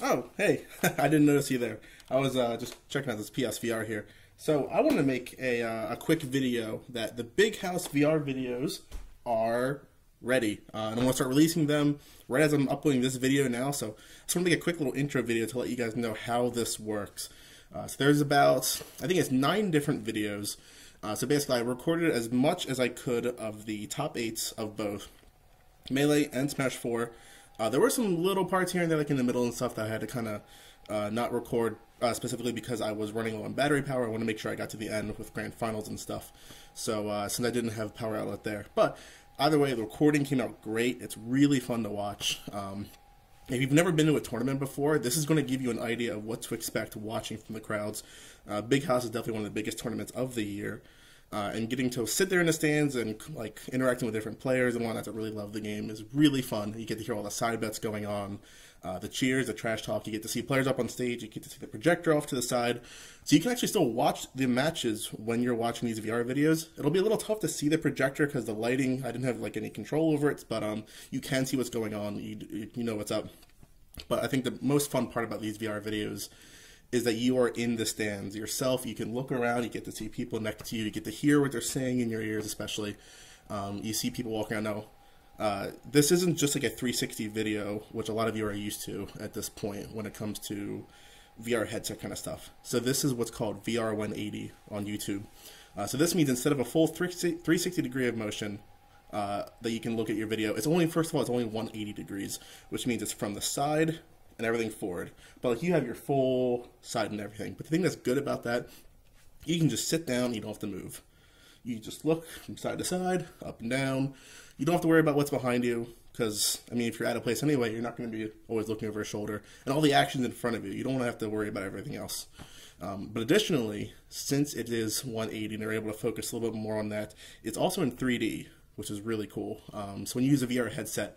Oh, hey, I didn't notice you there. I was just checking out this PSVR here. So I want to make a quick video that the Big House VR videos are ready. And I'm going to start releasing them right as I'm uploading this video now. So I just want to make a quick little intro video to let you guys know how this works. So there's about, I think it's 9 different videos. So basically I recorded as much as I could of the top 8s of both Melee and Smash 4. There were some little parts here and there, like in the middle and stuff, that I had to kind of not record specifically because I was running low on battery power. I want to make sure I got to the end with grand finals and stuff. So since I didn't have power outlet there, but either way, the recording came out great. It's really fun to watch. If you've never been to a tournament before, this is going to give you an idea of what to expect watching from the crowds. Big House is definitely one of the biggest tournaments of the year. And getting to sit there in the stands and like interacting with different players and whatnot that really love the game is really fun. You get to hear all the side bets going on, the cheers, the trash talk. You get to see players up on stage. You get to see the projector off to the side. So you can actually still watch the matches when you're watching these VR videos. It'll be a little tough to see the projector because the lighting, I didn't have like any control over it, but you can see what's going on. You know what's up. But I think the most fun part about these VR videos is that you are in the stands yourself. You can look around, you get to see people next to you, you get to hear what they're saying in your ears especially. You see people walking around. Now, this isn't just like a 360 video, which a lot of you are used to at this point when it comes to VR headset kind of stuff. So this is what's called VR 180 on YouTube. So this means instead of a full 360 degree of motion that you can look at your video, it's only, first of all, it's only 180 degrees, which means it's from the side and everything forward. But like you have your full side and everything. But the thing that's good about that, you can just sit down, you don't have to move. You just look from side to side, up and down. You don't have to worry about what's behind you, because, I mean, if you're at a place anyway, you're not going to be always looking over your shoulder. And all the action's in front of you. You don't want to have to worry about everything else. But additionally, since it is 180 and they're able to focus a little bit more on that, it's also in 3D, which is really cool. So when you use a VR headset,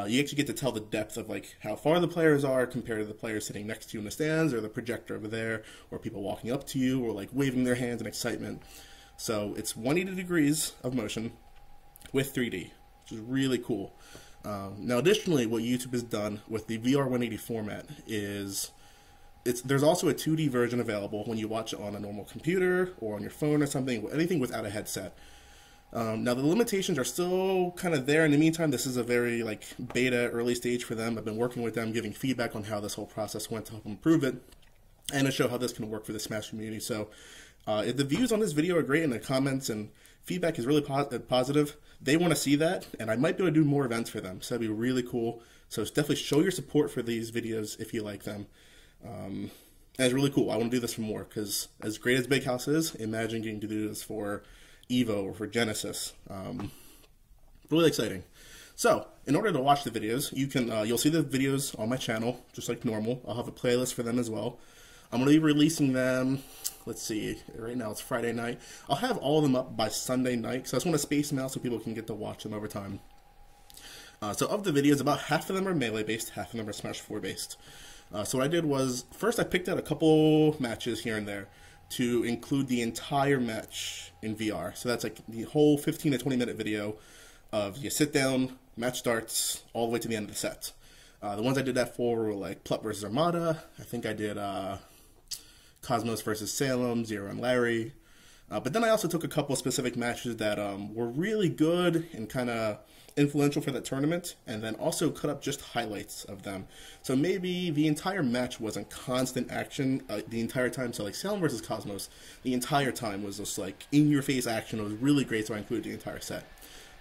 you actually get to tell the depth of like how far the players are compared to the players sitting next to you in the stands, or the projector over there, or people walking up to you, or like waving their hands in excitement. So it's 180 degrees of motion with 3D, which is really cool. Now additionally, what YouTube has done with the VR 180 format is there's also a 2D version available when you watch it on a normal computer or on your phone or something, anything without a headset. Now the limitations are still kind of there. In the meantime, this is a very like beta early stage for them. I've been working with them, giving feedback on how this whole process went to help improve it and to show how this can work for the Smash community. So if the views on this video are great and the comments and feedback is really positive, they want to see that, and I might be able to do more events for them. So that'd be really cool. So definitely show your support for these videos if you like them. And it's really cool. I want to do this for more, because as great as Big House is, imagine getting to do this for Evo or for Genesis. Really exciting. So in order to watch the videos, you can you'll see the videos on my channel just like normal. I'll have a playlist for them as well. I'm going to be releasing them, let's see, right now it's Friday night. I'll have all of them up by Sunday night, so I just want to space them out so people can get to watch them over time. So of the videos, about half of them are Melee based, half of them are Smash 4 based. So what I did was, first I picked out a couple matches here and there to include the entire match in VR. So that's like the whole 15 to 20 minute video of you sit down, match starts, all the way to the end of the set. The ones I did that for were like Plup vs. Armada. I think I did Cosmos versus Salem, Zero and Larry. But then I also took a couple specific matches that were really good and kind of influential for that tournament, and then also cut up just highlights of them. So maybe the entire match wasn't constant action the entire time. So like Salem versus Cosmos, the entire time was just like in-your-face action. It was really great, so I included the entire set.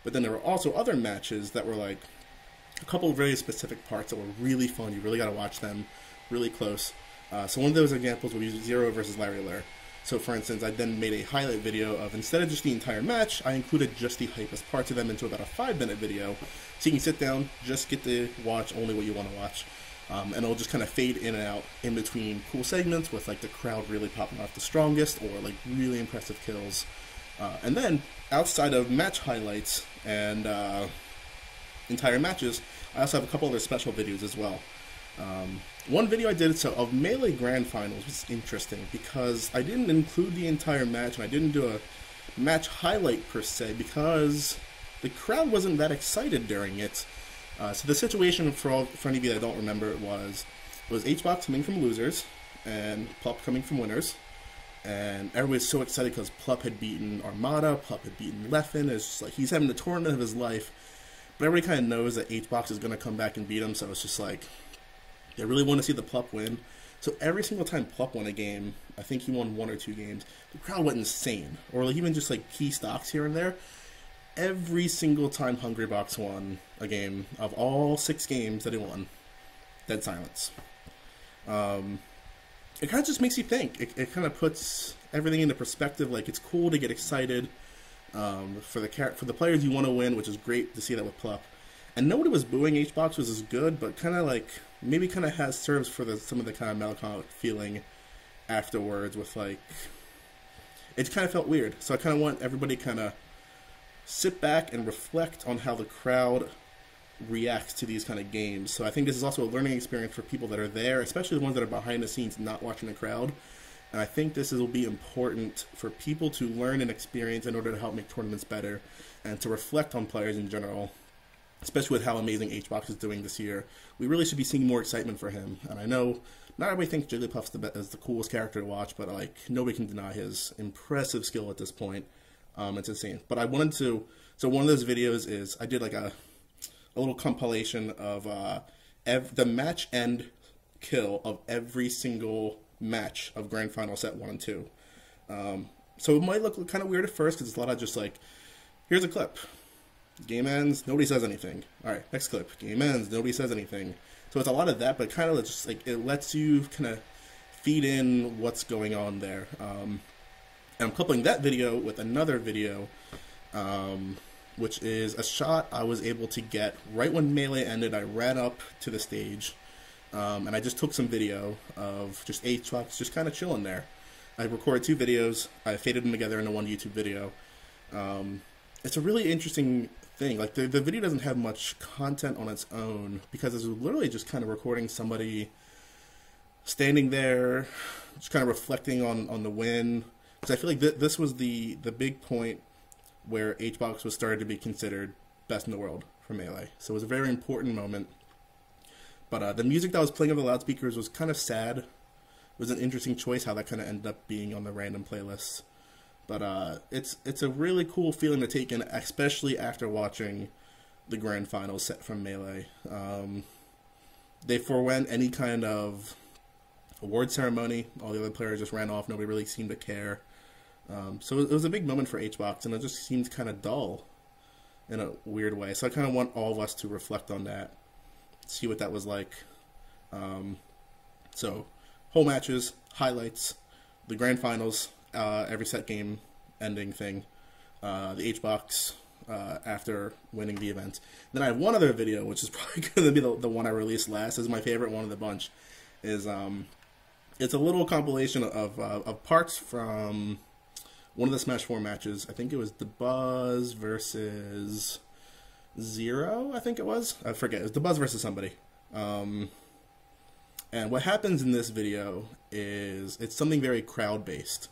But then there were also other matches that were like a couple of very specific parts that were really fun. You really got to watch them really close. So one of those examples would be Zero versus Larry Lair. So for instance, I then made a highlight video of, instead of just the entire match, I included just the hypest parts of them into about a 5-minute video. So you can sit down, just get to watch only what you want to watch. And it'll just kind of fade in and out in between cool segments with like the crowd really popping off the strongest or like really impressive kills. And then outside of match highlights and entire matches, I also have a couple other special videos as well. One video I did of Melee Grand Finals was interesting because I didn't include the entire match, and I didn't do a match highlight per se because the crowd wasn't that excited during it. So the situation for any of you that don't remember was HBox coming from losers and Plup coming from winners. And everybody's so excited because Plup had beaten Armada, Plup had beaten Leffen. It's just like he's having the tournament of his life. But everybody kind of knows that HBox is going to come back and beat him, so it's just like they really want to see the Plup win. So every single time Plup won a game, I think he won 1 or 2 games, the crowd went insane. Or like even just like key stocks here and there. Every single time Hungrybox won a game, of all 6 games that he won, dead silence. It kind of just makes you think. It kind of puts everything into perspective. Like, it's cool to get excited for the players you want to win, which is great to see that with Plup. And nobody was booing HBox, was as good, but kind of like maybe kind of has serves for some of the kind of melancholic feeling afterwards. With like, it kind of felt weird. So I kind of want everybody kind of sit back and reflect on how the crowd reacts to these kind of games. So I think this is also a learning experience for people that are there, especially the ones that are behind the scenes not watching the crowd. And I think this will be important for people to learn and experience in order to help make tournaments better and to reflect on players in general, especially with how amazing HBox is doing this year. We really should be seeing more excitement for him. And I know not everybody thinks Jigglypuff's is the coolest character to watch, but like nobody can deny his impressive skill at this point. It's insane. But I wanted to, so one of those videos is I did like a little compilation of the match end kill of every single match of Grand Final Set 1 and 2. So it might look kind of weird at first because it's a lot of just like, here's a clip. Game ends, nobody says anything. Alright, next clip. Game ends, nobody says anything. So it's a lot of that, but kind of just like, it lets you kind of feed in what's going on there. And I'm coupling that video with another video, which is a shot I was able to get right when Melee ended. I ran up to the stage, and I just took some video of just HBox just kind of chilling there. I recorded 2 videos. I faded them together into one YouTube video. It's a really interesting thing. Like, the video doesn't have much content on its own because it's literally just kind of recording somebody standing there, just kind of reflecting on the win. Because I feel like this was the big point where HBox was started to be considered best in the world for Melee. So it was a very important moment. But the music that was playing on the loudspeakers was kind of sad. It was an interesting choice how that kind of ended up being on the random playlists. But it's a really cool feeling to take in, especially after watching the Grand Finals set from Melee. They forewent any kind of award ceremony. All the other players just ran off. Nobody really seemed to care. So it was a big moment for HBox, and it just seemed kind of dull in a weird way. So I kind of want all of us to reflect on that, see what that was like. So whole matches, highlights, the Grand Finals, every set game ending thing, the HBox after winning the event. Then I have one other video, which is probably going to be the one I released last. This is my favorite one of the bunch. It's a little compilation of parts from one of the Smash 4 matches. I think it was The Buzz versus Zero, I think it was. I forget. It was The Buzz versus somebody. And what happens in this video is it's something very crowd-based.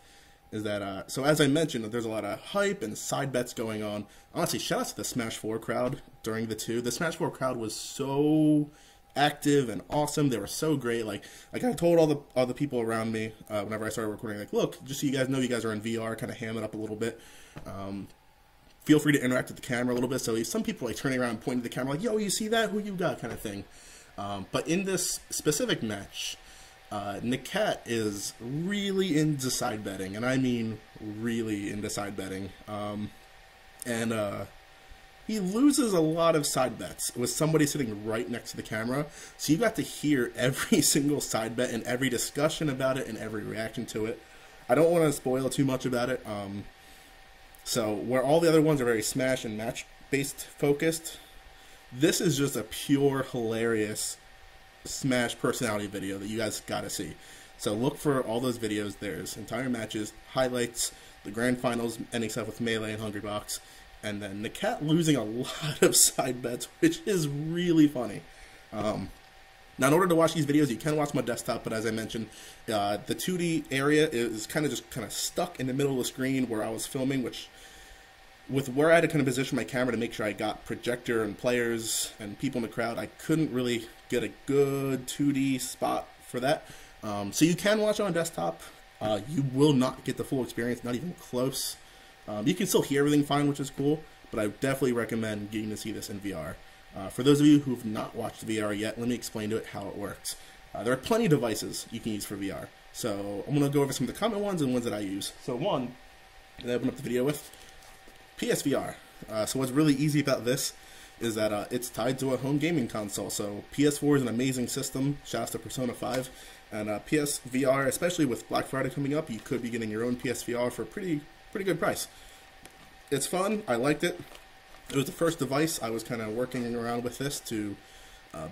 Is that, so as I mentioned, there's a lot of hype and side bets going on. Honestly, shout out to the Smash 4 crowd during the 2. The Smash 4 crowd was so active and awesome. They were so great. Like I told all the people around me whenever I started recording, like, look, just so you guys know, you guys are in VR, kind of ham it up a little bit. Feel free to interact with the camera a little bit. So some people like turning around and pointing to the camera, like, yo, you see that? Who you got? Kind of thing. But in this specific match, Nikat is really into side betting, and I mean really into side betting. He loses a lot of side bets with somebody sitting right next to the camera. So you got to hear every single side bet and every discussion about it and every reaction to it. I don't want to spoil too much about it. So where all the other ones are very Smash and match-based focused, this is just a pure, hilarious Smash personality video that you guys gotta see. So look for all those videos. There's entire matches, highlights, the Grand Finals, ending stuff with Melee and Hungrybox, and then Nikat losing a lot of side bets, which is really funny. Now, in order to watch these videos, you can watch my desktop, but as I mentioned, the 2D area is kind of stuck in the middle of the screen where I was filming, which with where I had to kind of position my camera to make sure I got projector and players and people in the crowd, I couldn't really get a good 2D spot for that. So you can watch on desktop. You will not get the full experience, not even close. You can still hear everything fine, which is cool, but I definitely recommend getting to see this in VR. For those of you who've not watched VR yet, let me explain to it how it works. There are plenty of devices you can use for VR. So I'm going to go over some of the common ones and ones that I use. So one that I open up the video with, PSVR. So what's really easy about this is that it's tied to a home gaming console. So PS4 is an amazing system. Shouts to Persona 5. And PSVR, especially with Black Friday coming up, you could be getting your own PSVR for a pretty good price. It's fun. I liked it. It was the first device I was kind of working around with this to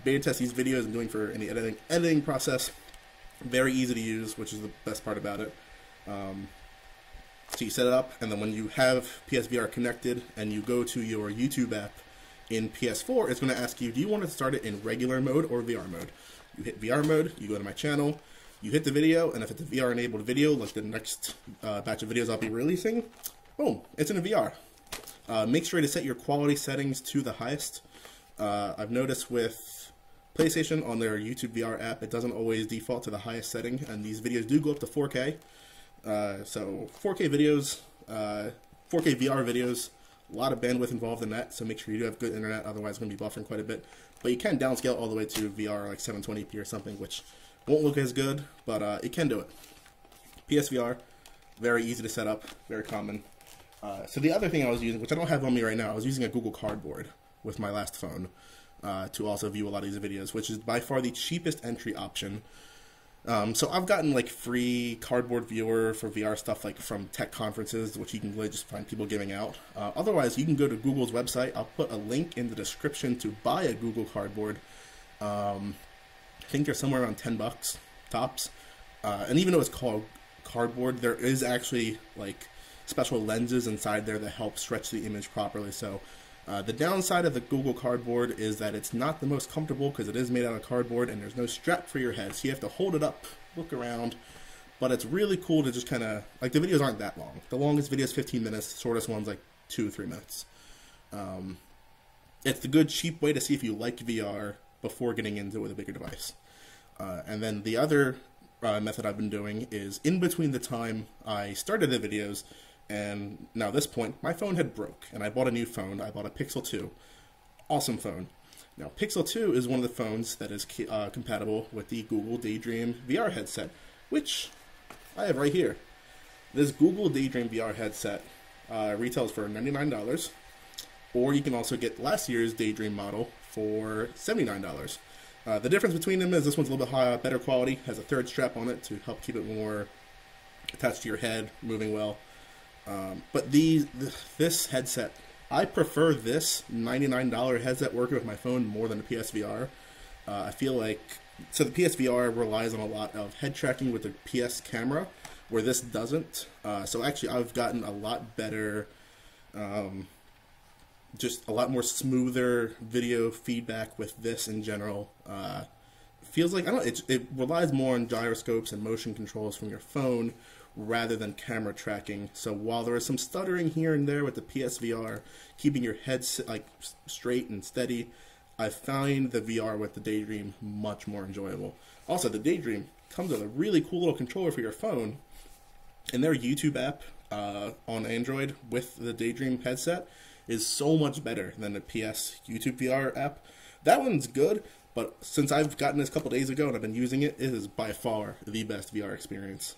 beta test these videos and doing for any editing process. Very easy to use, which is the best part about it. So you set it up, and then when you have PSVR connected and you go to your YouTube app in PS4, it's going to ask you, do you want to start it in regular mode or VR mode? You hit VR mode, you go to my channel, you hit the video, and if it's a VR enabled video, like the next batch of videos I'll be releasing, boom, it's in a VR. Make sure to set your quality settings to the highest. I've noticed with PlayStation on their YouTube VR app, it doesn't always default to the highest setting, and these videos do go up to 4K. So 4K videos, 4K VR videos, a lot of bandwidth involved in that, so make sure you do have good internet, otherwise it's going to be buffering quite a bit. But you can downscale all the way to VR like 720p or something, which won't look as good, but it can do it. PSVR, very easy to set up, very common. So the other thing I was using, which I don't have on me right now, I was using a Google Cardboard with my last phone to also view a lot of these videos, which is by far the cheapest entry option. So I've gotten like free Cardboard viewer for VR stuff like from tech conferences, which you can really just find people giving out. Otherwise, you can go to Google's website. I'll put a link in the description to buy a Google Cardboard. I think they're somewhere around $10 tops. And even though it's called Cardboard, there is actually like special lenses inside there that help stretch the image properly. So the downside of the Google Cardboard is that it's not the most comfortable because it is made out of cardboard and there's no strap for your head. So you have to hold it up, look around. But it's really cool to just kind of, like the videos aren't that long. The longest video is 15 minutes, the shortest one's like 2 or 3 minutes. It's the good, cheap way to see if you like VR before getting into it with a bigger device. And then the other method I've been doing is in between the time I started the videos and now at this point, my phone had broke, and I bought a new phone. I bought a Pixel 2. Awesome phone. Now, Pixel 2 is one of the phones that is compatible with the Google Daydream VR headset, which I have right here. This Google Daydream VR headset retails for $99, or you can also get last year's Daydream model for $79. The difference between them is this one's a little bit higher, better quality, has a third strap on it to help keep it more attached to your head, moving well. But this headset, I prefer this $99 headset working with my phone more than a PSVR. I feel like, so the PSVR relies on a lot of head tracking with the PS camera, where this doesn't. So actually I've gotten a lot better, just a lot more smoother video feedback with this in general. Feels like, I don't know, it relies more on gyroscopes and motion controls from your phone rather than camera tracking. So while there is some stuttering here and there with the PSVR, keeping your head like straight and steady, I find the VR with the Daydream much more enjoyable. Also, the Daydream comes with a really cool little controller for your phone, and their YouTube app on Android with the Daydream headset is so much better than the PS YouTube VR app. That one's good, but since I've gotten this a couple days ago and I've been using it, it is by far the best VR experience.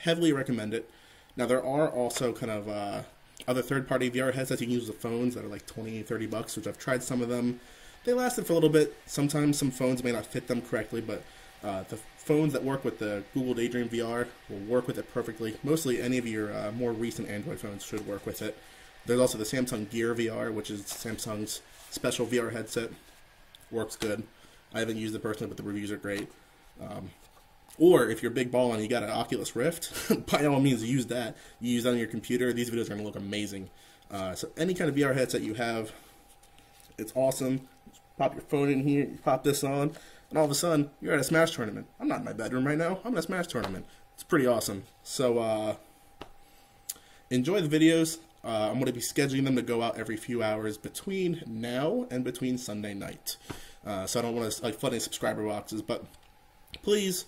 Heavily recommend it. Now, there are also kind of other third-party VR headsets you can use with phones that are like $20, $30, which I've tried some of them. They lasted for a little bit. Sometimes some phones may not fit them correctly, but the phones that work with the Google Daydream VR will work with it perfectly. Mostly any of your more recent Android phones should work with it. There's also the Samsung Gear VR, which is Samsung's special VR headset. Works good. I haven't used it personally, but the reviews are great. Or if you're a big ball and you got an Oculus Rift, by all means use that. You use that on your computer. These videos are going to look amazing. So any kind of VR headset you have, it's awesome. Just pop your phone in here, you pop this on, and all of a sudden, you're at a Smash tournament. I'm not in my bedroom right now. I'm at a Smash tournament. It's pretty awesome. So enjoy the videos. I'm going to be scheduling them to go out every few hours between now and between Sunday night. So I don't want to like flood any subscriber boxes, but please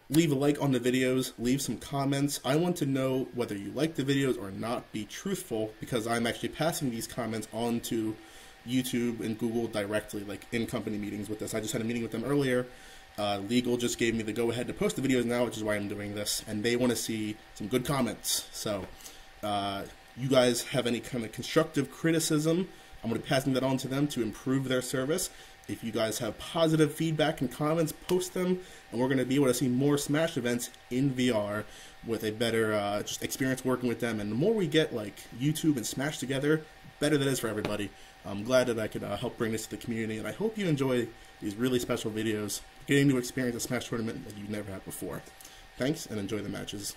leave a like on the videos, leave some comments. I want to know whether you like the videos or not. Be truthful, because I'm actually passing these comments on to YouTube and Google directly, like in company meetings with this. I just had a meeting with them earlier. Legal just gave me the go-ahead to post the videos now, which is why I'm doing this, and they want to see some good comments. So you guys have any kind of constructive criticism, I'm going to be passing that on to them to improve their service. If you guys have positive feedback and comments, post them, and we're going to be able to see more Smash events in VR with a better just experience working with them. And the more we get like YouTube and Smash together, better that is for everybody. I'm glad that I could help bring this to the community, and I hope you enjoy these really special videos, getting to experience a Smash tournament that you've never had before. Thanks, and enjoy the matches.